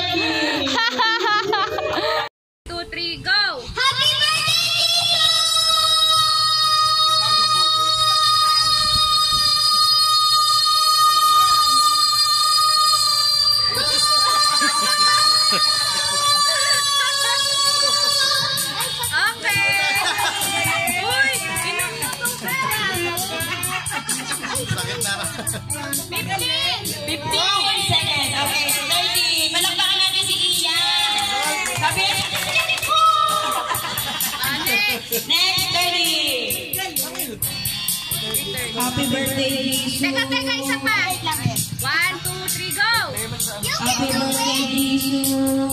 2, 3, go! Happy birthday, Okay! Uy! Inom na itong pera! 15 seconds. Okay, 30. Malakpakan natin si Iya. Sabi niya, next 30. Happy birthday, Jesus. Teka, isa pa! 1, 2, 3, go! Happy birthday, Jesus.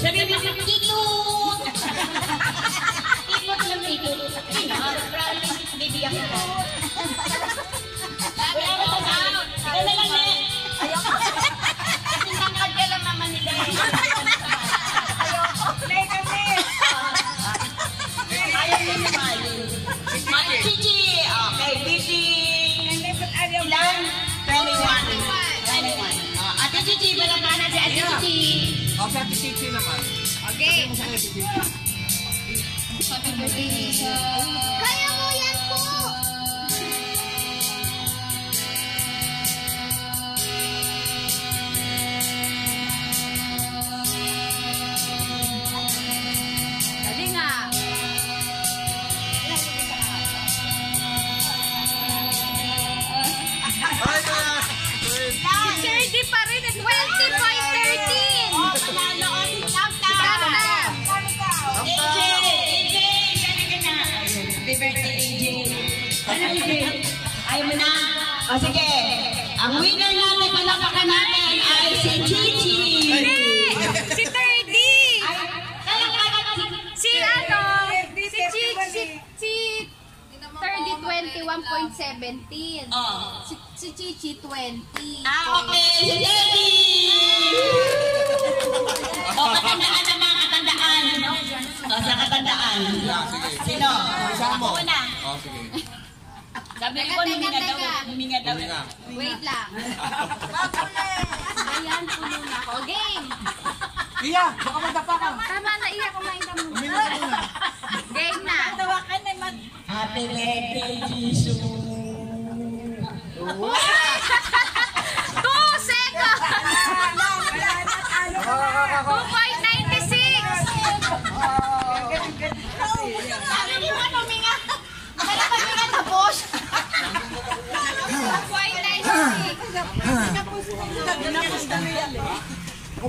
Sabi mo, ikot! Ikot lang ikot. Promise, baby ako ka. Ikaw na lang eh. Ayoko. Sinangkad ka lang naman nila eh. Ayoko. Play kami. Ayaw mo naman. Mati Chichi. Okay, busy. Ilan? 21. Ate Chichi, balakanan si Ate Chichi. Okay, Ate Chichi naman. Okay. Happy birthday, Lisa. Kaya mo yan po! Dali nga. Si Serdi pa rin at 20.13. Panalo ko si Tamta. Tamta. AJ, sana ka na. Happy birthday, AJ. Ano, AJ? Ayaw mo na? O sige. Ang winner natin, palapakan natin ay si Chichi. Si Terdy. Si ano? Si Terdy 21.17. Oh. Si Chichi 20. Okay, si Debbie. O, katandaan naman, katandaan. O, sa katandaan. Sino? Ako na. Oh, sige. Sabi ko, huminga daw. Wait lang. Ayan, puno na ako. Game! Iya, baka magdapa ka. Tama na, iya, kumain ka muna. Uminom ka muna. Game na. Happy birthday, Jesus. 2 seconds! 2.96! Sabi ni mo, huminga. Kaya pa huminga tapos.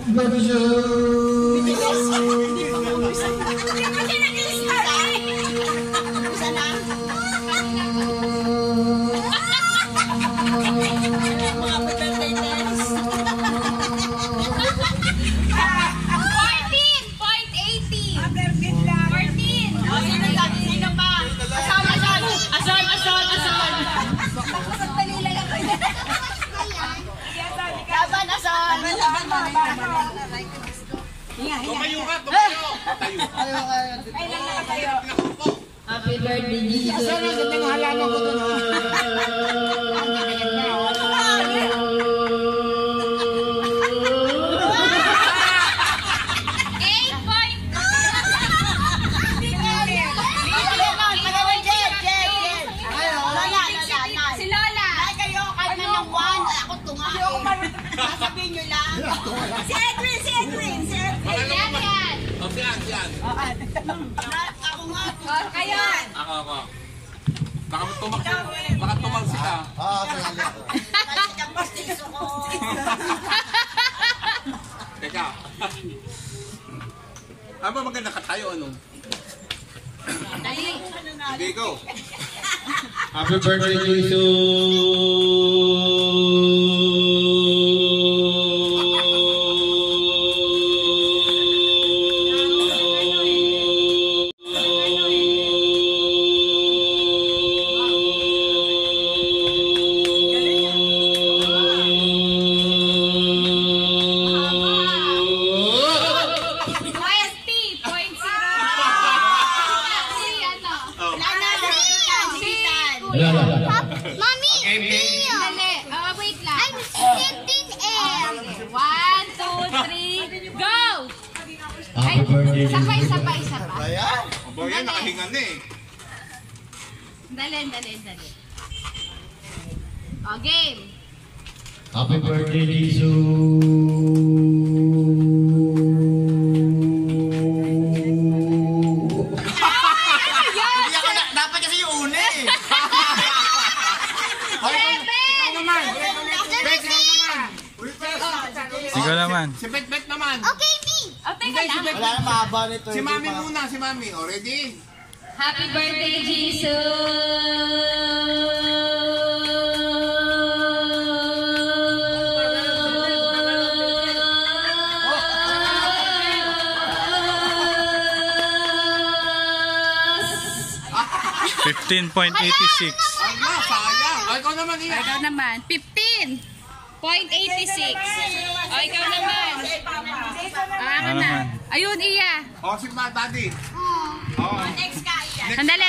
14. Tumayo ka, tumayo. Tayo. Happy birthday, Jesus. Saan ang gandang halaman ko doon? Si Lola. Kayo, kahit na ng 1, ako tumahin. Sasabihin nyo lang. Si Edwin. Yan. O, siyan. Ako nga. Kayo. Ako. Baka tumalsik ka. Kasi kapastiso ko. Teka. Ano ba maganda ka tayo, ano? Sige, go. Happy birthday, Jesus! Mommy, Dali. Wait lang. I'm sitting in. 1, 2, 3, go! Ay, Happy birthday, sabay. Abo yan, nakahinga na eh. Dali. O, game. Happy birthday, Jesus. Dapat kasi yung una eh. Ikaw naman. Si Bet naman. Okay, me. O, teka lang. Wala na mahaba nito. Si Mami muna, si Mami. O, ready? Happy birthday, Jesus! 15.86. Ala, sayang. Ay, ikaw naman iya. Ikaw naman. 15.86. O, ikaw naman. Ako na. Ayun, iya. O, si Daddy. O, Sandali.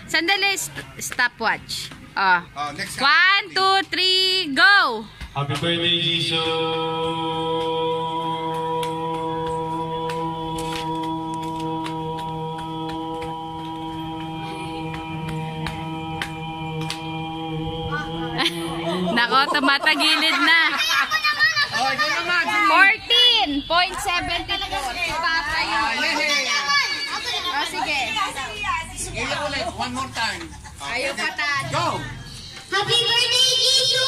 Sandali, stopwatch. Oh. o, next. 1, 2, 3, go! Happy birthday, Jesus. Nako, tumatagilid na. O, ikaw naman. 14.74. Papa yun. O, sige. Iya ulit, one more time. Ayaw patan. Go! Happy birthday, Jesus!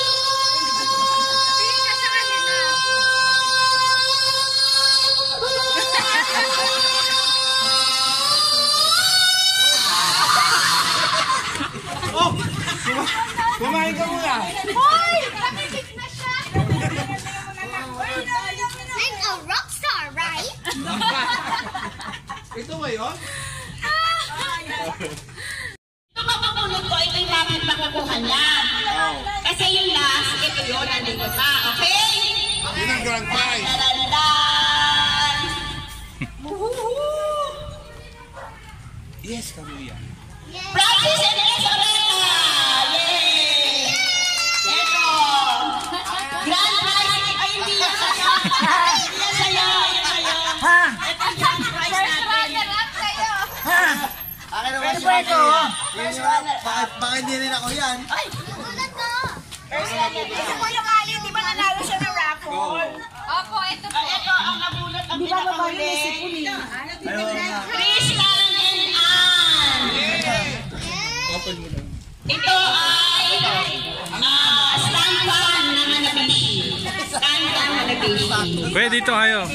Pili ka sa kanila. Kumain ka muna. Hoy! Nakikit na siya. I'm a rock star, right? Ito ba yun? Ito mapapulot ko, ito yung mamang pakukuha niya. Kasi yung last, ito yun, nandito pa, okay? Yun ang grand prize. Dalandan! Yes, Karuya. Francis and Isoreta! Yay! Ito! Grand prize! Ay, hindi yan sa'yo! Yan sa'yo! Yan sa'yo! Ito yung grand prize natin! Akin naman si Mami. Baka hindi rin ako yan. Ito po yung alin, di ba nanalo siya ng raffle? Opo, ito po. Ito ang nabulot ang pinakahuli. Crystal and Ann. Ito ay stand fan na Hanabishi. Stand fan Hanabishi. Pwede dito kayo.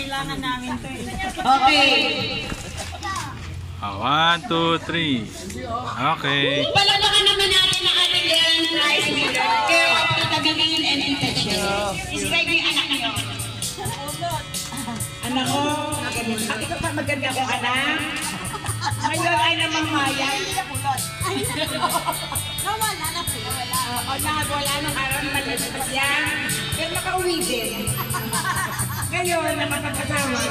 Okay. 1, 2, 3. Okay. Palalakan naman natin ang ating grand prize winner. Care of Tita Gavin and Tita Jo. Describe yung anak niyo. Anak ko, ang ito pa maganda kong anak. Ngayon ay namamayan. Nawala na po. O nakawala nung araw na maliit pa siya. Pero nakauwi din. Ngayon, nakapag-asawa.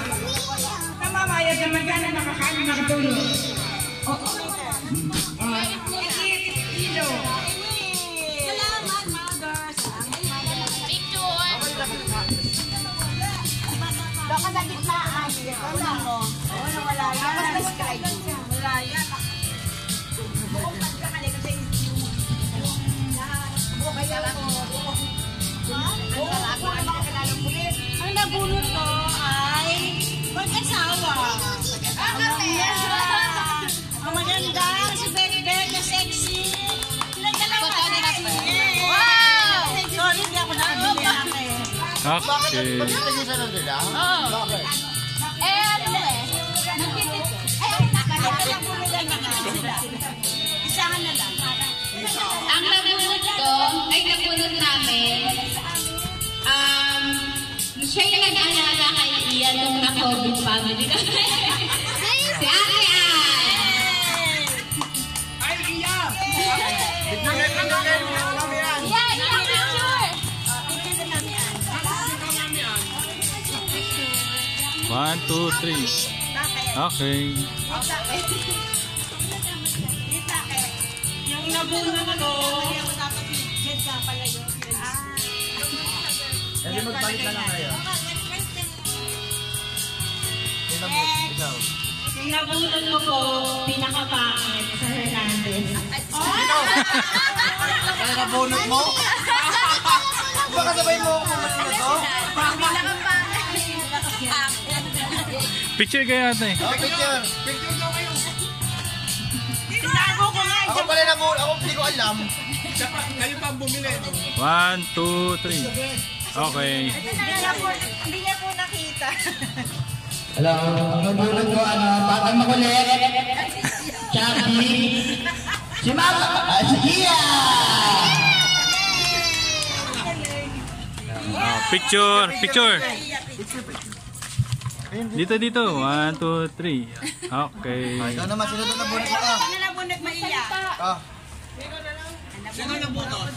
Namamayan naman ka na nakakain, nakatulog. Oo. Ito. Salamat, mothers. Doon ka sa gitnaan. Wala mo. Oo, wala yan. Mas describe. Wala yan. Bukod ka mali kasi ang nabulot ko ay mag-asawa. Ang maganda, si Bebe, na sexy. Nagdalawa na wow! Sorry, hindi ako nakabili namin. Okay. Pag-isa nila? Bakit? Ano nagtitit. Isahan na lang. Ang nabunot ko, ay nabunot namin, siya yung nag-alaga kay Ian nung na-COVID family kami. Si Ate Ann! Ay, iya! Yeah, picture! 1, 2, 3. Okay. Ang nabunot ko. Kasi magbalik na lang kayo. Ikaw. Yung nabunot ko po, pinakapangit sa Hernandez. Kaya nabunot mo? Baka sabay mo ako kumain na to? Picture kayo ate. Oh, picture. Tinago ko nga. Ako pala nabunot. Ako hindi ko alam. Kayo pa ang bumili. 1, 2, 3. Okay. Hindi niya po nakita. Hello, ang nabunot ko, batang makulit. Chubby. Si Mama. Si Gia. Picture. Dito. 1, 2, 3. Okay. Ikaw naman, sino doon nabunot mo ka? Ano nabunot Maria? Ah. Sino nabunot?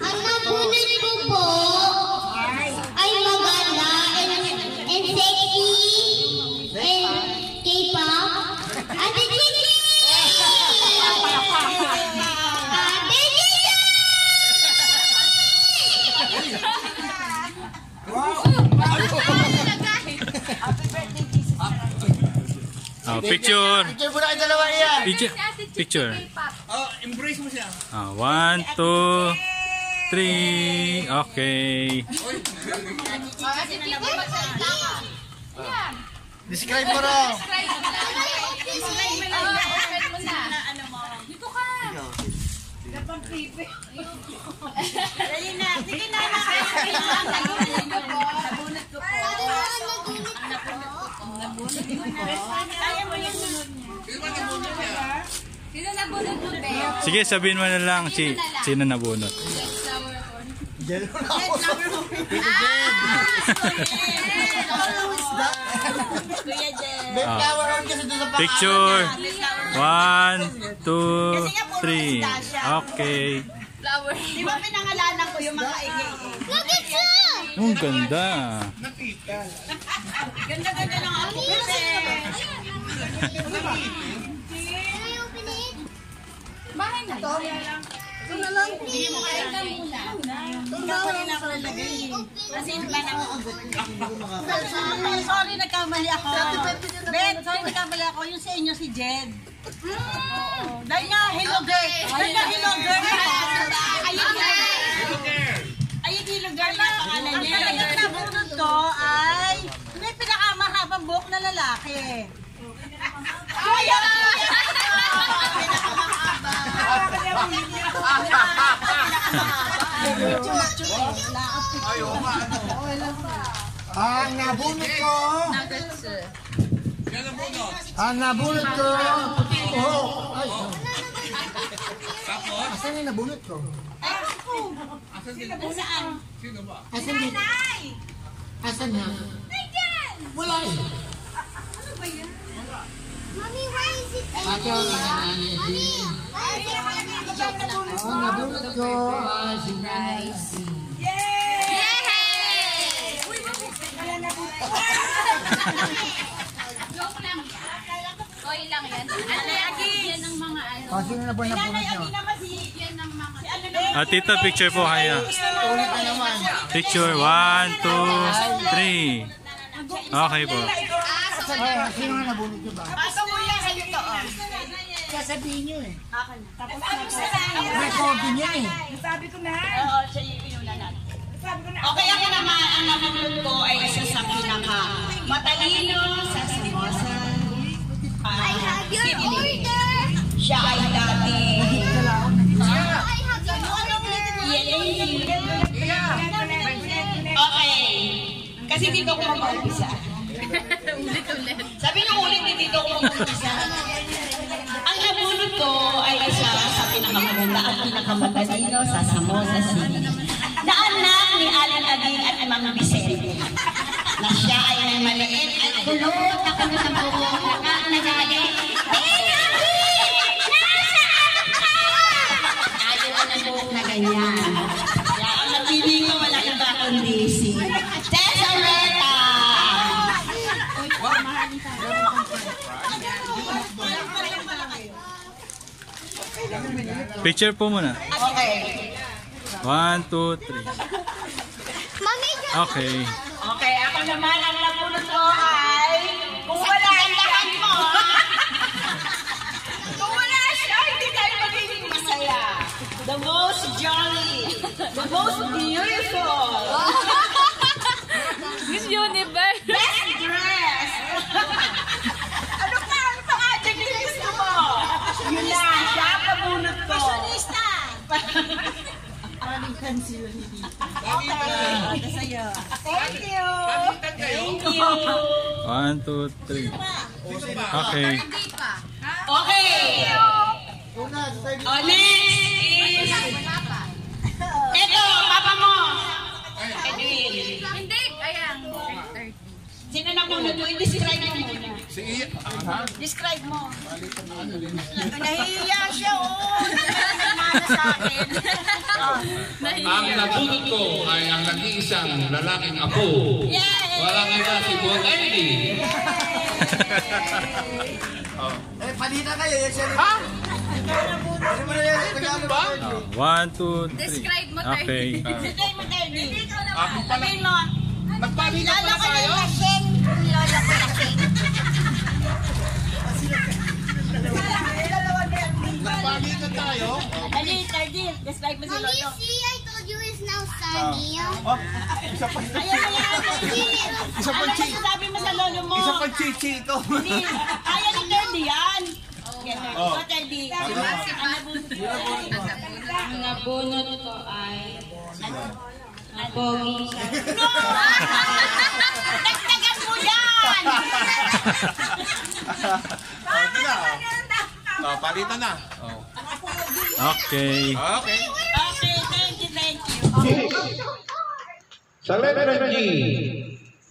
Ang nabunod ko po ay maganda and sexy and K-pop. Ate Chichi! Ate Chichi! Picture. Picture mo na kayo dalawa iya. Picture. Oh, embrace mo siya. 1, 2, 3. Okay. Describe mo raw. Dito ka! Dali na. Sige na. Nabunot ko po. Kaya mo yung sunod niya. Sino nabunod mo, Be? Sige, sabihin mo na lang sino nabunot. Diyan mo na ako. Kuya Jen. May flower on kasi doon sa baka. Picture. 1, 2, 3. Okay. Di ba pinangalanan ko yung mga igay? Bakit siya? Ang ganda. Ganda-ganda ng ako kasi. Bahay na to? Ito na lang. Hindi mo kaya na muna. Kamali na ako nalagay. Kasi ba na ako sorry, nagkamali ako. Ben, sorry, nagkamali ako. Yung sa inyo si Jed. Oo. Dahil nga, hello girl. Dahil nga, hello girl. Ayun, hello girl na pangalan niya. Yung nabunod ko ay may pinakamahabang buhok na lalaki. Kuya! Ang nabunot ko. Ang nabunot ko. Oh. Ay. Asan yung nabunot ko? Saan? Asan dito? Asan na? Wala eh. Mommy, why is it Ate, ang nabunot ko. Joke lang. Koy lang yan. Yan ang mga ano. Sino na ba nabunot nyo? Yan ang mga... Tita, picture po kayo. Ulit na naman. Picture. 1, 2, 3. Okay po. Sino nga nabunot nyo ba? Paso mo yan sa ito. Sasabihin nyo eh. Tapos May copy niya eh. sabi ko na. Oo, siya yung inuna natin. Okay, ako naman, ang nabunod ko ay isa sa pinaka matalino sa Simosa. I have your order! Siya ay dati. I have your order! Okay. Kasi dito ko mag-umpisa. Sabi nyo ulit, dito ko mag-umpisa. Ang nabunod ko ay isa sa pinakamaganda at pinakamatalino sa Samosa City. Na anak ni Alan Ading at Mang Vicente. Na siya ay may maliit at kulot na kami sa buhok na nagagay. Ayaw ko na buhok na ganyan. Kaya ang napili ko wala iba kundi si Tesoreta. Picture po muna. Okay. 1, 2, 3. Okay. Okay, ako naman ang nabunot ko ay kung wala mo. Kung wala siya, hindi tayo magiging masaya. The most jolly. The most beautiful. Miss Universe. Best dressed. Ano pa nga? Gusto mo? Yun na, siya ang nabunot ko. Fashionista. Thank you. Thank you. 1, 2, 3. Okay. Okay. Oh, next is... Ito, papa mo. Edwin. Hindi, ayan. Sino na bunot mo? I-describe mo muna. Si Iya. Describe mo. Nahihiya siya, oh. Mana sa akin. Ang nabunot ko ay ang nag-iisang lalaking apo. Yay! Walang iba si Bon Andy. Palita kayo. Yan siya. Ha? Ano mo na yan? Regalo ba? 1, 2, 3. Describe mo, Okay. Describe mo, Teddy. Ako pala. Sabihin mo. Nagpalita Lola pala ko tayo. ng lasing. Lola ko lasing. Nagpalita tayo. Dali, Teddy. Describe mo si Lolo. I told you it's now sunny. Isa pa. Ayan na yan, Teddy. Isa pa Ano chi. sabi mo sa lolo mo? Isa pa chichi ito. Hindi. Kaya ni Teddy yan. Ito, Teddy. Ang nabunot ko ay pogi siya. No! Dagdagan mo yan! Ito na. Oh, palitan na. Oh. Okay. Okay. Okay, thank you. Sa letra G,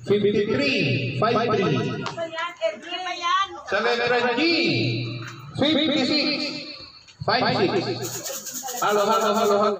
53, 53. Sa letra G, 56, 56. Halo.